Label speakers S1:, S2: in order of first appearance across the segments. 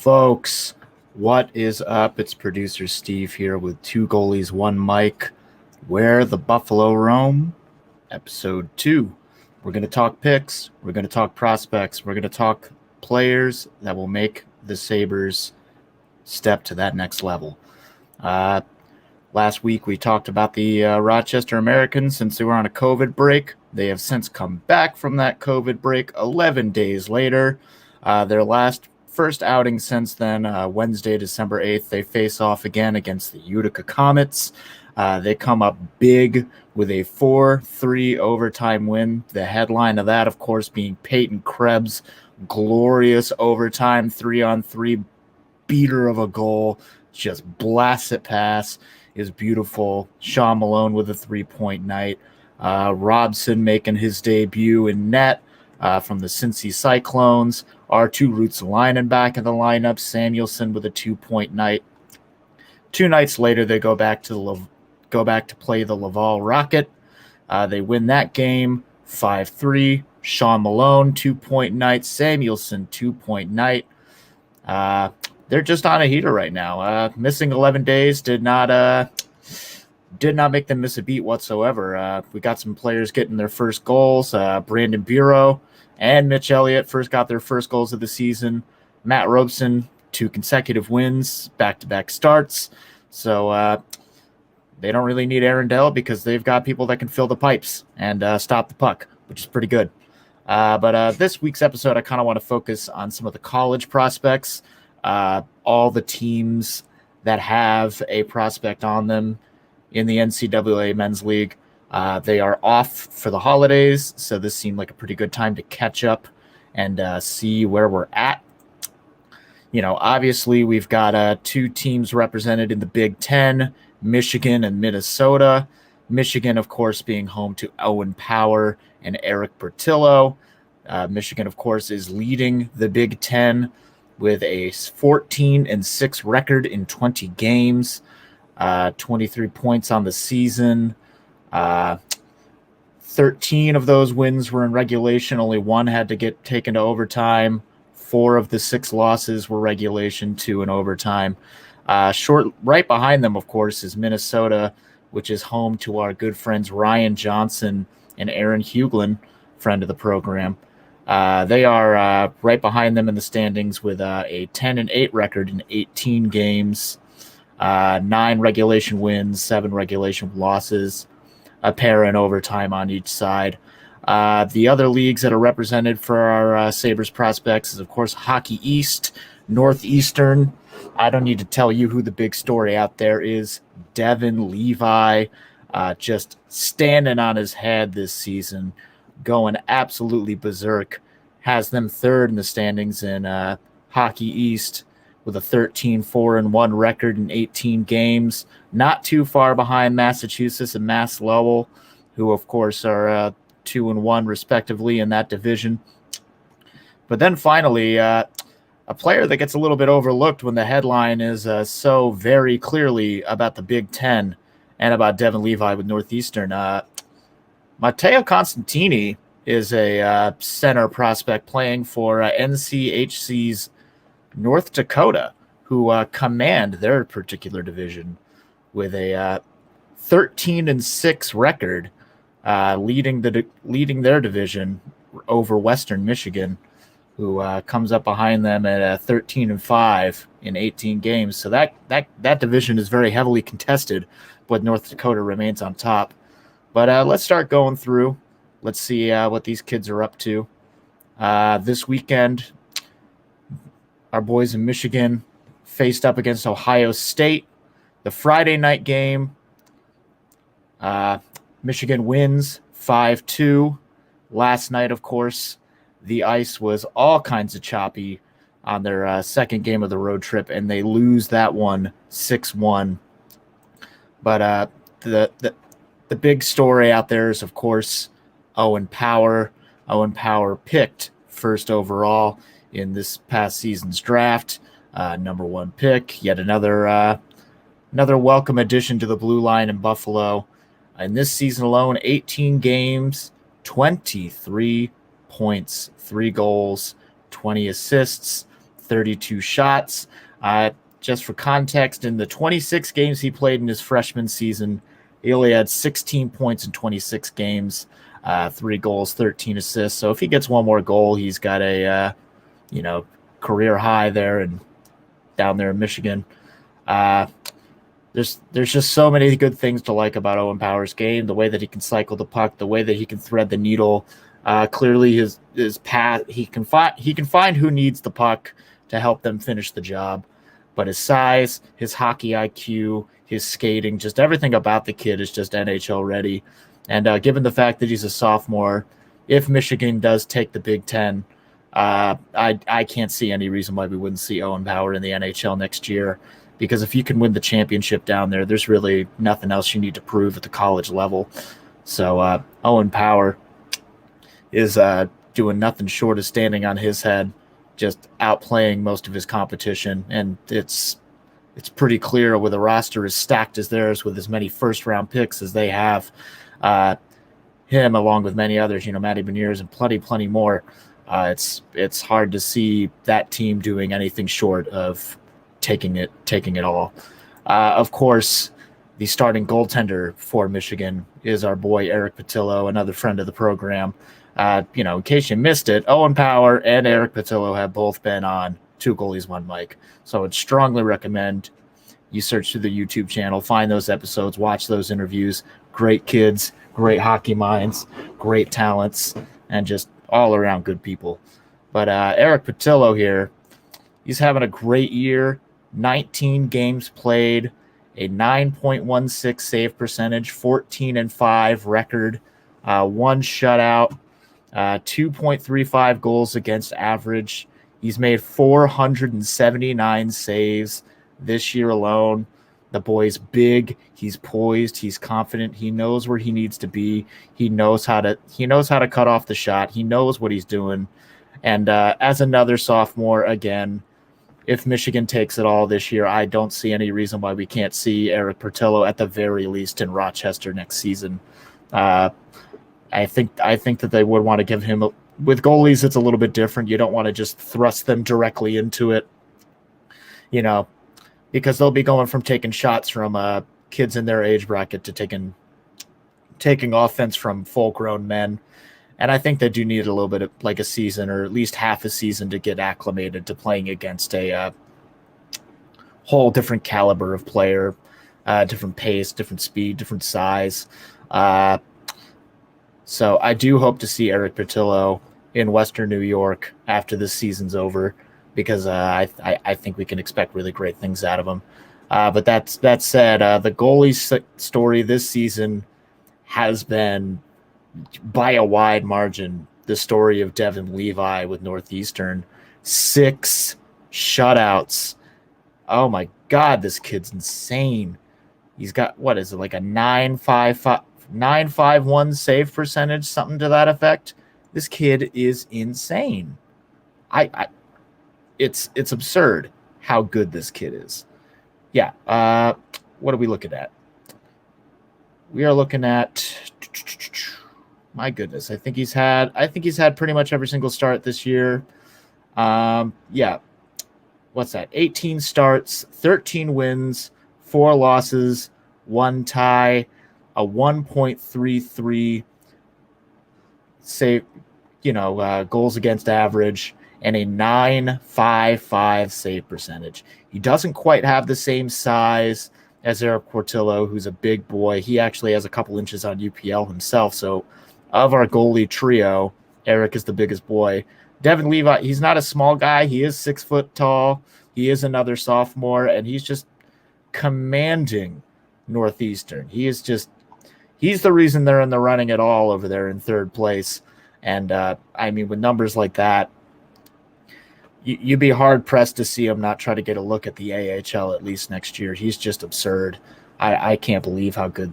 S1: Folks, what is up? It's producer Steve here with two goalies, one mic. Where the Buffalo roam, episode 2. We're going to talk picks. We're going to talk prospects. We're going to talk players that will make the Sabres step to that next level. Last week we talked about the Rochester Americans since they were on a COVID break. They have since come back from that COVID break 11 days later. Their first outing since then, Wednesday, December 8th, they face off again against the Utica Comets. They come up big with a 4-3 overtime win. The headline of that, of course, being Peyton Krebs' glorious overtime 3-on-3 beater of a goal. Just blasts it past. Is beautiful. Sean Malone with a 3-point night. Robson making his debut in net from the Cincy Cyclones. R2 Ruotsalainen back in the lineup. Samuelsson with a 2-point night. 2 nights later, they go back to play the Laval Rocket. They win that game 5-3. Sean Malone 2-point night. Samuelsson 2-point night. They're just on a heater right now. Missing 11 days did not make them miss a beat whatsoever. We got some players getting their first goals. Brandon Bureau and Mitch Elliott got their first goals of the season. Matt Robeson, 2 consecutive wins, back-to-back starts. So they don't really need Aaron Dell because they've got people that can fill the pipes and stop the puck, which is pretty good. But this week's episode, I kind of want to focus on some of the college prospects. All the teams that have a prospect on them in the NCAA Men's League. They are off for the holidays, so this seemed like a pretty good time to catch up and see where we're at. You know, obviously we've got 2 teams represented in the Big Ten, Michigan and Minnesota. Michigan, of course, being home to Owen Power and Erik Portillo. Michigan, of course, is leading the Big Ten with a 14-6 record in 20 games, 23 points on the season. 13 of those wins were in regulation. Only 1 had to get taken to overtime. 4 of the 6 losses were regulation, 2 in overtime. Right behind them, of course, is Minnesota, which is home to our good friends Ryan Johnson and Aaron Huglen, friend of the program. They are right behind them in the standings with a 10-8 record in 18 games, 9 regulation wins, 7 regulation losses, a pair in overtime on each side. The other leagues that are represented for our Sabres prospects is, of course, Hockey East, Northeastern. I don't need to tell you who the big story out there is. Devin Levi, just standing on his head this season, going absolutely berserk, has them 3rd in the standings in Hockey East with a 13-4-1 record in 18 games, not too far behind Massachusetts and Mass Lowell, who of course are 2-1 respectively in that division. But then finally, a player that gets a little bit overlooked when the headline is so very clearly about the Big Ten and about Devon Levi with Northeastern. Matteo Constantini is a center prospect playing for NCHC's North Dakota, who command their particular division with a 13-6 record, leading their division over Western Michigan, who comes up behind them at 13-5 in 18 games. So that division is very heavily contested, but North Dakota remains on top. But let's start going through. Let's see what these kids are up to. This weekend, our boys in Michigan faced up against Ohio State. The Friday night game, Michigan wins 5-2. Last night, of course, the ice was all kinds of choppy on their second game of the road trip, and they lose that one 6-1. But the big story out there is, of course, Owen Power. Owen Power picked first overall in this past season's draft, number 1 pick. Yet another welcome addition to the blue line in Buffalo. In this season alone, 18 games, 23 points, 3 goals, 20 assists, 32 shots. Just for context, in the 26 games he played in his freshman season, he only had 16 points in 26 games, 3 goals, 13 assists. So if he gets one more goal, he's got a career high there and down there in Michigan. There's just so many good things to like about Owen Power's game. The way that he can cycle the puck, the way that he can thread the needle. Clearly, his path, he can find who needs the puck to help them finish the job. But his size, his hockey IQ, his skating, just everything about the kid is just NHL ready. And given the fact that he's a sophomore, if Michigan does take the Big Ten, I can't see any reason why we wouldn't see Owen Power in the NHL next year. Because if you can win the championship down there, there's really nothing else you need to prove at the college level. So Owen Power is doing nothing short of standing on his head, just outplaying most of his competition. And it's pretty clear with a roster as stacked as theirs, with as many first-round picks as they have, him along with many others, Matty Beniers and plenty more. It's hard to see that team doing anything short of taking it all. Of course, the starting goaltender for Michigan is our boy Erik Portillo, another friend of the program. In case you missed it, Owen Power and Erik Portillo have both been on Two Goalies, One Mic. So I would strongly recommend you search through the YouTube channel, find those episodes, watch those interviews. Great kids, great hockey minds, great talents, and just all around good people. But Erik Portillo here, he's having a great year. 19 games played, a 9.16 save percentage, 14-5 record, 1 shutout, 2.35 goals against average. He's made 479 saves this year alone. The boy's big, he's poised, he's confident, he knows where he needs to be. He knows how to cut off the shot. He knows what he's doing. And as another sophomore, again, if Michigan takes it all this year, I don't see any reason why we can't see Erik Portillo at the very least in Rochester next season. I think that they would want to give him with goalies. It's a little bit different. You don't want to just thrust them directly into it, because they'll be going from taking shots from kids in their age bracket to taking offense from full-grown men. And I think they do need a little bit of like a season or at least half a season to get acclimated to playing against a whole different caliber of player, different pace, different speed, different size. So I do hope to see Erik Portillo in Western New York after this season's over, because I think we can expect really great things out of him. But that said, the goalie story this season has been, by a wide margin, the story of Devin Levi with Northeastern. 6 shutouts. Oh my God, this kid's insane. He's got, what is it, like a 9.51 save percentage, something to that effect. This kid is insane. It's absurd how good this kid is. Yeah. What are we looking at? We are looking at, my goodness, I think he's had pretty much every single start this year. Yeah. What's that? 18 starts, 13 wins, 4 losses, 1 tie, a 1.33 save, goals against average, and a 9.55 save percentage. He doesn't quite have the same size as Erik Portillo, who's a big boy. He actually has a couple inches on UPL himself. So of our goalie trio, Erik is the biggest boy. Devin Levi, he's not a small guy. He is 6 foot tall. He is another sophomore, and he's just commanding Northeastern. He's the reason they're in the running at all over there in 3rd place. And with numbers like that, you'd be hard pressed to see him not try to get a look at the AHL at least next year. He's just absurd. I cannot believe how good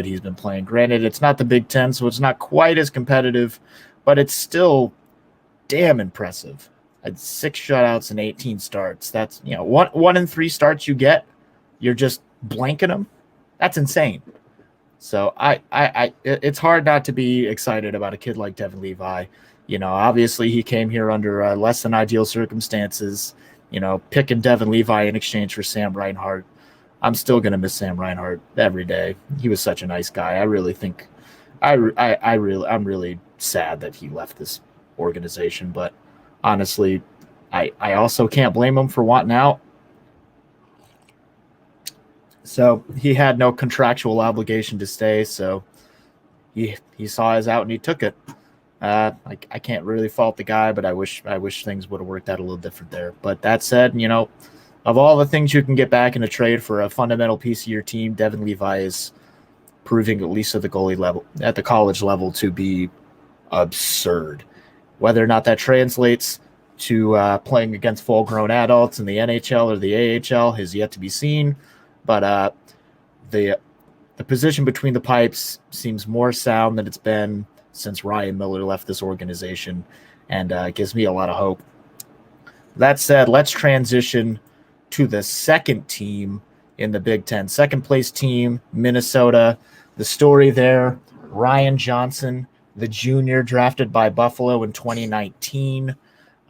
S1: he's been playing. Granted, it's not the Big Ten, so it's not quite as competitive, but it's still damn impressive. 6 shutouts and 18 starts. That's, 1 in 3 starts you get, you're just blanking them. That's insane. So it's hard not to be excited about a kid like Devin Levi. Obviously he came here under less than ideal circumstances. Picking Devin Levi in exchange for Sam Reinhart. I'm still gonna miss Sam Reinhart every day. He was such a nice guy. I really think, I'm really sad that he left this organization. But honestly, I also can't blame him for wanting out. So he had no contractual obligation to stay. So he saw his out and he took it. I can't really fault the guy, but I wish things would have worked out a little different there. But that said, of all the things you can get back in a trade for a fundamental piece of your team, Devin Levi is proving, at least at the goalie level, at the college level, to be absurd. Whether or not that translates to playing against full-grown adults in the NHL or the AHL has yet to be seen. But the position between the pipes seems more sound than it's been since Ryan Miller left this organization, and gives me a lot of hope. That said, let's transition to the second team in the Big Ten. Second place team, Minnesota. The story there, Ryan Johnson, the junior drafted by Buffalo in 2019,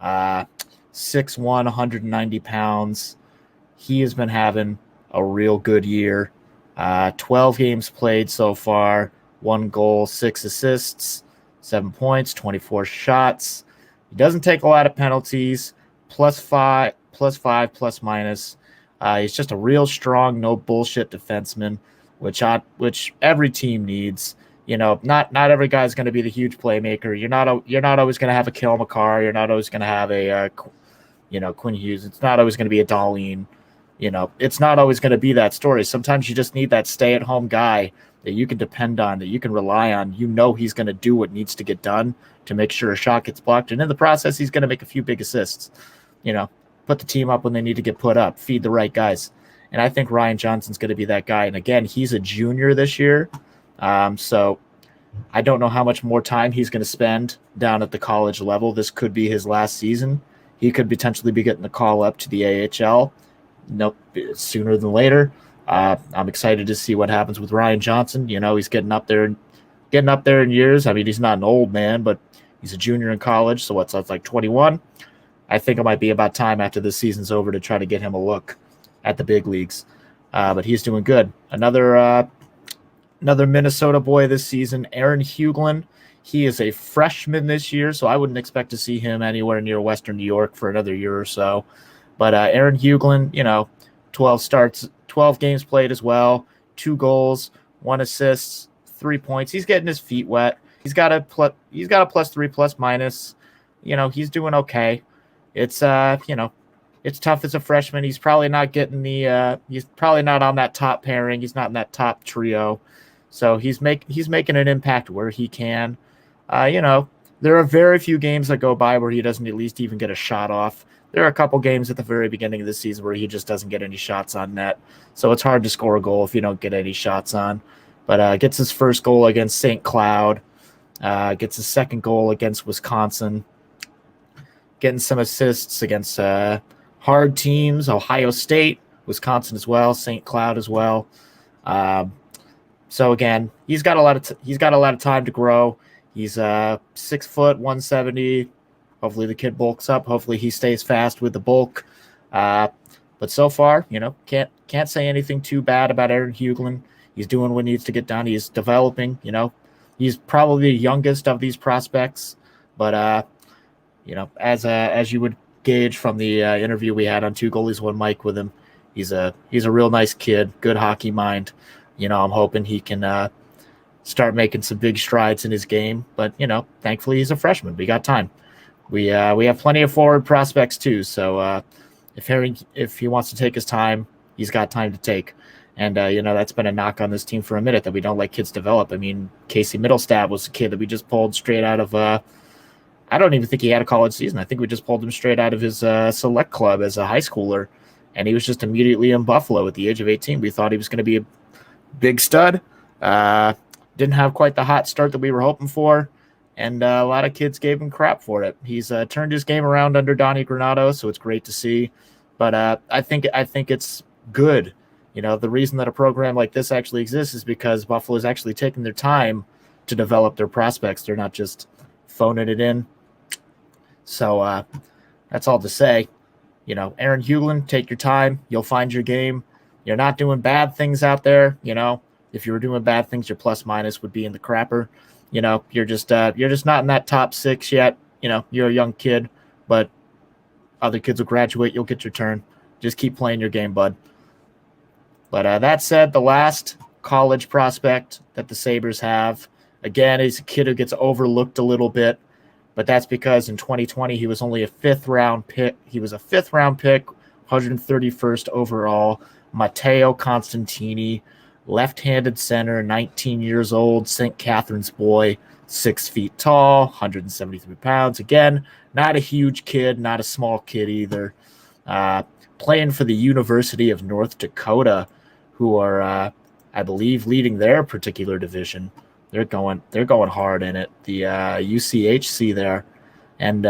S1: 6'1", 190 pounds. He has been having a real good year. 12 games played so far, 1 goal, 6 assists, 7 points, 24 shots. He doesn't take a lot of penalties, +5, plus minus. He's just a real strong, no bullshit defenseman, which every team needs. Not every guy's going to be the huge playmaker. You're not always going to have a Kale McCarr. You're not always going to have a Quinn Hughes. It's not always going to be a Darlene. It's not always going to be that story. Sometimes you just need that stay-at-home guy that you can depend on, that you can rely on. He's going to do what needs to get done to make sure a shot gets blocked, and in the process, he's going to make a few big assists. Put the team up when they need to get put up, feed the right guys. And I think Ryan Johnson's going to be that guy. And again, he's a junior this year. So I don't know how much more time he's going to spend down at the college level. This could be his last season. He could potentially be getting the call up to the AHL. Nope, sooner than later. I'm excited to see what happens with Ryan Johnson. He's getting up there in years. I mean, he's not an old man, but he's a junior in college. So that's like 21. I think it might be about time after this season's over to try to get him a look at the big leagues. But he's doing good. Another Minnesota boy this season, Aaron Heuglin. He is a freshman this year, so I wouldn't expect to see him anywhere near Western New York for another year or so. But Aaron Huglen, 12 games played as well, 2 goals, 1 assist, 3 points. He's getting his feet wet. He's got a +3, plus minus. He's doing okay. It's it's tough as a freshman. He's probably not getting he's probably not on that top pairing. He's not in that top trio. So he's making an impact where he can. There are very few games that go by where he doesn't at least even get a shot off. There are a couple games at the very beginning of the season where he just doesn't get any shots on net. So it's hard to score a goal if you don't get any shots on. But gets his first goal against St. Cloud. Gets his second goal against Wisconsin. Getting some assists against hard teams, Ohio State, Wisconsin as well, St. Cloud as well. So again, he's got a lot of time to grow. He's 6 foot, 170. Hopefully the kid bulks up. Hopefully he stays fast with the bulk. But so far, can't say anything too bad about Aaron Huglen. He's doing what needs to get done. He's developing. He's probably the youngest of these prospects, but as you would gauge from the interview we had on Two Goalies One Mic with him, he's a real nice kid, good hockey mind. I'm hoping he can start making some big strides in his game. But thankfully he's a freshman. We got time. We have plenty of forward prospects too. So if he wants to take his time, he's got time to take. And that's been a knock on this team for a minute, that we don't let kids develop. I mean, Casey Middlestat was a kid that we just pulled straight out of. I don't even think he had a college season. I think we just pulled him straight out of his select club as a high schooler, and he was just immediately in Buffalo at the age of 18. We thought he was going to be a big stud. Didn't have quite the hot start that we were hoping for, and a lot of kids gave him crap for it. He's turned his game around under Donnie Granato, so it's great to see. But I think it's good. The reason that a program like this actually exists is because Buffalo is actually taking their time to develop their prospects. They're not just phoning it in. So that's all to say. Aaron Huglen, take your time. You'll find your game. You're not doing bad things out there. If you were doing bad things, your plus minus would be in the crapper. You're just not in that top 6 yet. You're a young kid, but other kids will graduate. You'll get your turn. Just keep playing your game, bud. But that said, the last college prospect that the Sabres have, again, is a kid who gets overlooked a little bit, but that's because in 2020 he was only a 5th-round pick. He was a 5th-round pick, 131st overall. Matteo Constantini, left-handed center, 19 years old, St. Catherine's boy, 6 feet tall, 173 pounds. Again, not a huge kid, not a small kid either. Playing for the University of North Dakota, who are, I believe, leading their particular division. They're going hard in it. The UCHC there, and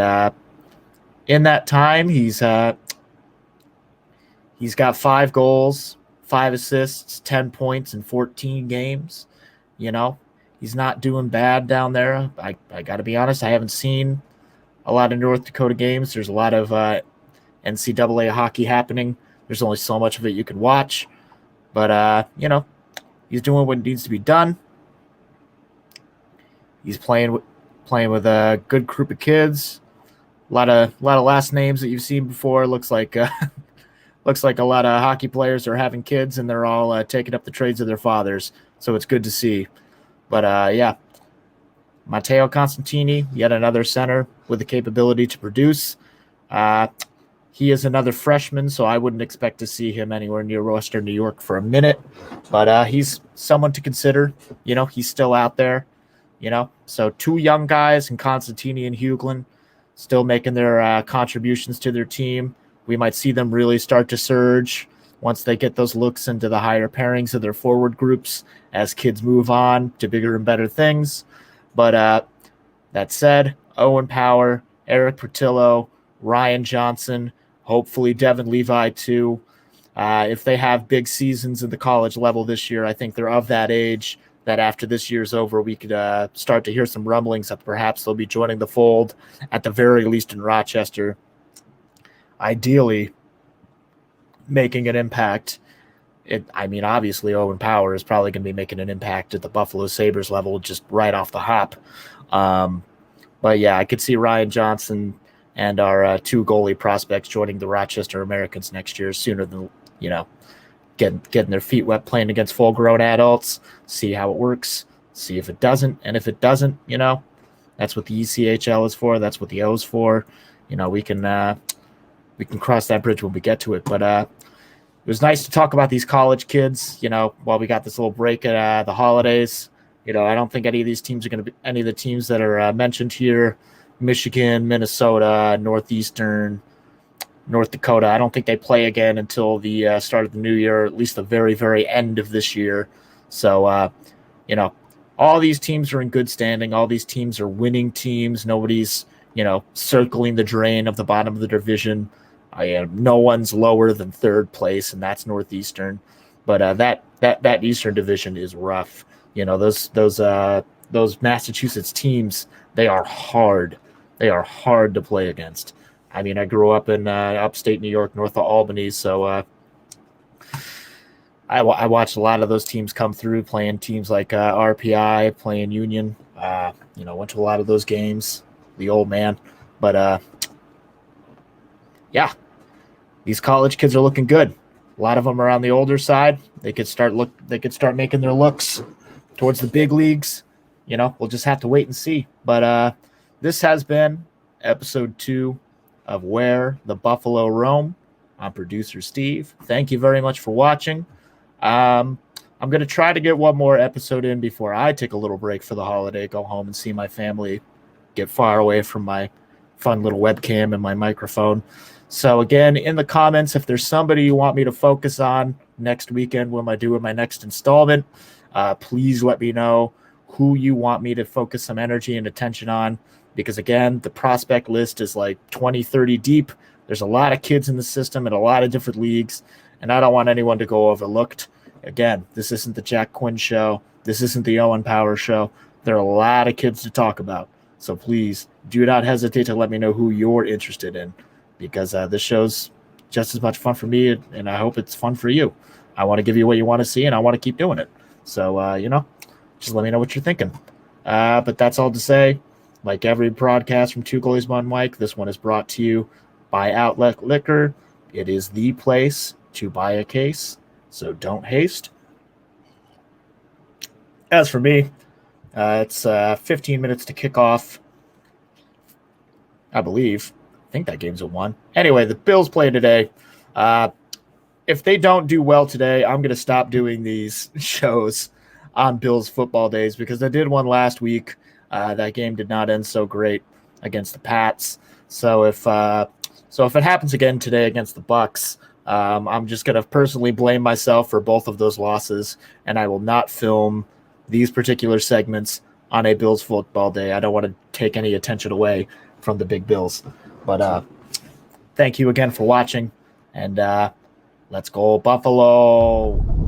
S1: in that time, he's got 5 goals, 5 assists, 10 points in 14 games. He's not doing bad down there. I got to be honest, I haven't seen a lot of North Dakota games. There's a lot of NCAA hockey happening. There's only so much of it you can watch, but he's doing what needs to be done. He's playing with a good group of kids. A lot of last names that you've seen before. Looks like a lot of hockey players are having kids, and they're all taking up the trades of their fathers. So it's good to see. But yeah, Matteo Constantini, yet another center with the capability to produce. He is another freshman, so I wouldn't expect to see him anywhere near Western New York for a minute. But he's someone to consider. He's still out there. So 2 young guys in Constantini and Heuglin still making their contributions to their team. We might see them really start to surge once they get those looks into the higher pairings of their forward groups as kids move on to bigger and better things. But that said, Owen Power, Erik Portillo, Ryan Johnson, hopefully Devin Levi too. If they have big seasons at the college level this year, I think they're of that age that after this year's over, we could start to hear some rumblings that perhaps they'll be joining the fold, at the very least in Rochester, ideally making an impact. Obviously Owen Power is probably going to be making an impact at the Buffalo Sabres level just right off the hop. But yeah, I could see Ryan Johnson and our 2 goalie prospects joining the Rochester Americans next year sooner than, getting their feet wet playing against full-grown adults, see how it works, see if it doesn't. And if it doesn't, that's what the ECHL is for. That's what the O's for. We can cross that bridge when we get to it. But it was nice to talk about these college kids, while we got this little break at the holidays. I don't think any of these teams are going to be any of the teams that are mentioned here, Michigan, Minnesota, Northeastern, North Dakota. I don't think they play again until the start of the new year, or at least the very, very end of this year. So, all these teams are in good standing. All these teams are winning teams. Nobody's, circling the drain of the bottom of the division. No one's lower than 3rd place, and that's Northeastern. But that Eastern division is rough. Those Massachusetts teams, they are hard. They are hard to play against. I grew up in upstate New York, north of Albany, so I watched a lot of those teams come through, playing teams like RPI, playing Union. Went to a lot of those games, the old man. But yeah, these college kids are looking good. A lot of them are on the older side. They could start making their looks towards the big leagues. We'll just have to wait and see. But this has been episode 2 of Where the Buffalo Roam. I'm producer Steve. Thank you very much for watching. I'm going to try to get one more episode in before I take a little break for the holiday, go home and see my family, get far away from my fun little webcam and my microphone. So again, in the comments, if there's somebody you want me to focus on next weekend when I do my next installment, please let me know who you want me to focus some energy and attention on. Because again, the prospect list is like 20, 30 deep. There's a lot of kids in the system in a lot of different leagues, and I don't want anyone to go overlooked. Again, this isn't the Jack Quinn show. This isn't the Owen Power show. There are a lot of kids to talk about. So please do not hesitate to let me know who you're interested in, because this show's just as much fun for me, and I hope it's fun for you. I want to give you what you want to see, and I want to keep doing it. So, just let me know what you're thinking. But that's all to say, like every broadcast from Two Goalies One Mic, this one is brought to you by Outlet Liquor. It is the place to buy a case, so don't haste. As for me, it's 15 minutes to kick off, I believe. I think that game's a 1. Anyway, the Bills play today. If they don't do well today, I'm going to stop doing these shows on Bills football days, because I did one last week. That game did not end so great against the Pats. So if it happens again today against the Bucks, I'm just going to personally blame myself for both of those losses, and I will not film these particular segments on a Bills football day. I don't want to take any attention away from the big Bills. But thank you again for watching, and let's go Buffalo.